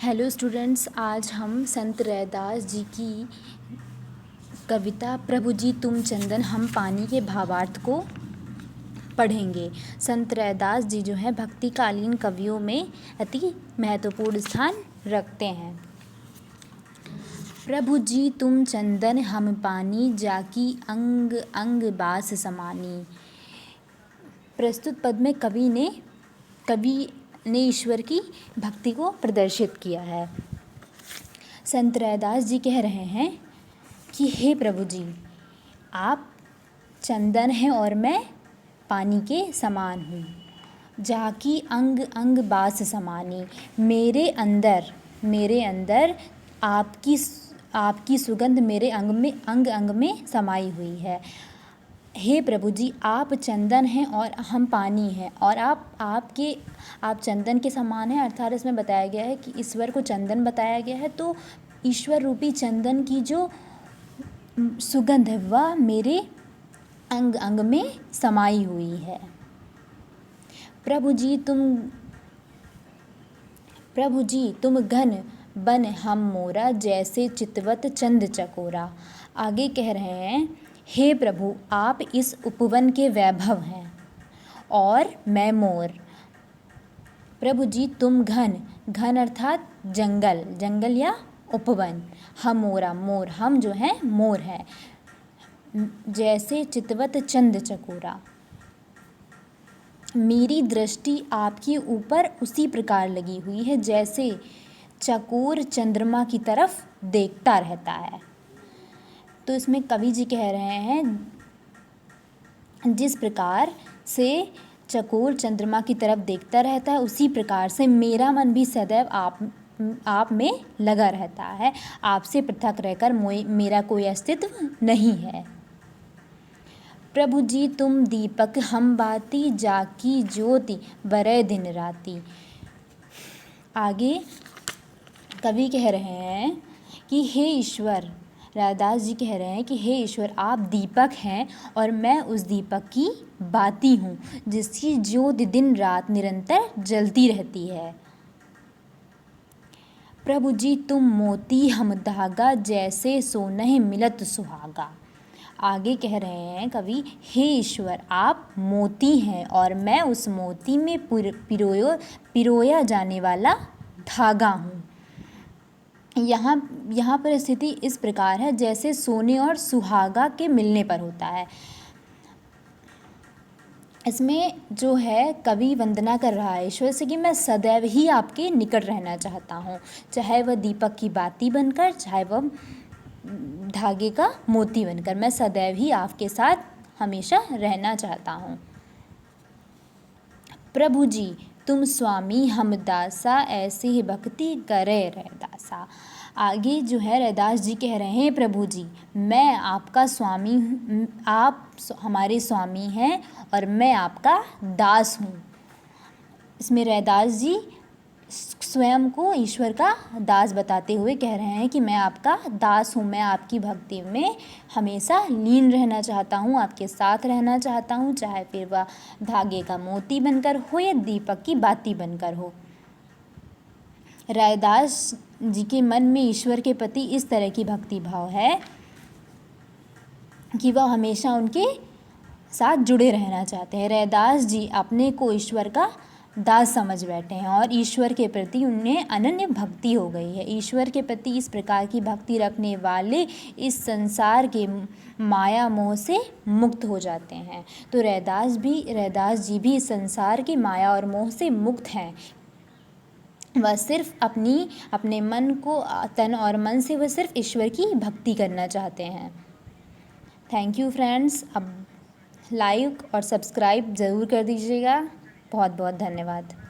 Hello students, आज हम संत रैदास जी की कविता प्रभु जी तुम चंदन हम पानी के भावार्थ को पढ़ेंगे। संत रैदास जी जो हैं भक्तिकालीन कवियों में अति महत्वपूर्ण स्थान रखते हैं। प्रभु जी तुम चंदन हम पानी, जाकी अंग अंग बास समानी। प्रस्तुत पद में कवि ने ईश्वर की भक्ति को प्रदर्शित किया है। संत रैदास जी कह रहे हैं कि हे प्रभु जी, आप चंदन हैं और मैं पानी के समान हूँ। जाकी अंग अंग बास समानी, मेरे अंदर आपकी सुगंध मेरे अंग अंग में समाई हुई है। हे प्रभु जी, आप चंदन हैं और हम पानी हैं, और आप चंदन के समान हैं। अर्थात इसमें बताया गया है कि ईश्वर को चंदन बताया गया है, तो ईश्वर रूपी चंदन की जो सुगंध है वह मेरे अंग अंग में समाई हुई है। प्रभु जी तुम घन बन हम मोरा, जैसे चितवत चंद चकोरा। आगे कह रहे हैं, हे प्रभु, आप इस उपवन के वैभव हैं और मैं मोर। प्रभु जी तुम घन अर्थात जंगल या उपवन, हम मोर, हम जो हैं मोर हैं। जैसे चितवत चंद चकोरा, मेरी दृष्टि आपके ऊपर उसी प्रकार लगी हुई है जैसे चकोर चंद्रमा की तरफ देखता रहता है। तो इसमें कवि जी कह रहे हैं, जिस प्रकार से चकोर चंद्रमा की तरफ देखता रहता है, उसी प्रकार से मेरा मन भी सदैव आप में लगा रहता है। आपसे पृथक रहकर मेरा कोई अस्तित्व नहीं है। प्रभु जी तुम दीपक हम बाती, जाकी ज्योति बरय दिन राती। आगे कवि कह रहे हैं कि हे ईश्वर, रैदास जी कह रहे हैं कि हे ईश्वर, आप दीपक हैं और मैं उस दीपक की बाती हूँ जिसकी ज्योति दिन रात निरंतर जलती रहती है। प्रभु जी तुम मोती हम धागा, जैसे सोनहि मिलत सुहागा। आगे कह रहे हैं कवि, हे ईश्वर, आप मोती हैं और मैं उस मोती में पिरोया जाने वाला धागा हूँ। यहाँ पर स्थिति इस प्रकार है जैसे सोने और सुहागा के मिलने पर होता है। इसमें जो है कवि वंदना कर रहा है ईश्वर से कि मैं सदैव ही आपके निकट रहना चाहता हूँ, चाहे वह दीपक की बाती बनकर, चाहे वह धागे का मोती बनकर, मैं सदैव ही आपके साथ हमेशा रहना चाहता हूँ। प्रभु जी तुम स्वामी हम दासा, ऐसे ही भक्ति करे रैदासा। आगे जो है रैदास जी कह रहे हैं, प्रभु जी, मैं आपका स्वामी हूँ, आप हमारे स्वामी हैं और मैं आपका दास हूँ। इसमें रैदास जी स्वयं को ईश्वर का दास बताते हुए कह रहे हैं कि मैं आपका दास हूँ, मैं आपकी भक्ति में हमेशा लीन रहना चाहता हूँ, आपके साथ रहना चाहता हूँ, चाहे फिर वह धागे का मोती बनकर हो या दीपक की बाती बनकर हो। रैदास जी के मन में ईश्वर के प्रति इस तरह की भक्ति भाव है कि वह हमेशा उनके साथ जुड़े रहना चाहते हैं। रैदास जी अपने को ईश्वर का दास समझ बैठे हैं और ईश्वर के प्रति उन्हें अनन्य भक्ति हो गई है। ईश्वर के प्रति इस प्रकार की भक्ति रखने वाले इस संसार के माया मोह से मुक्त हो जाते हैं। तो रैदास जी भी इस संसार की माया और मोह से मुक्त हैं। वह सिर्फ अपने मन को, तन और मन से वह सिर्फ ईश्वर की भक्ति करना चाहते हैं। Thank you friends. अब लाइक और सब्सक्राइब ज़रूर कर दीजिएगा। बहुत बहुत धन्यवाद।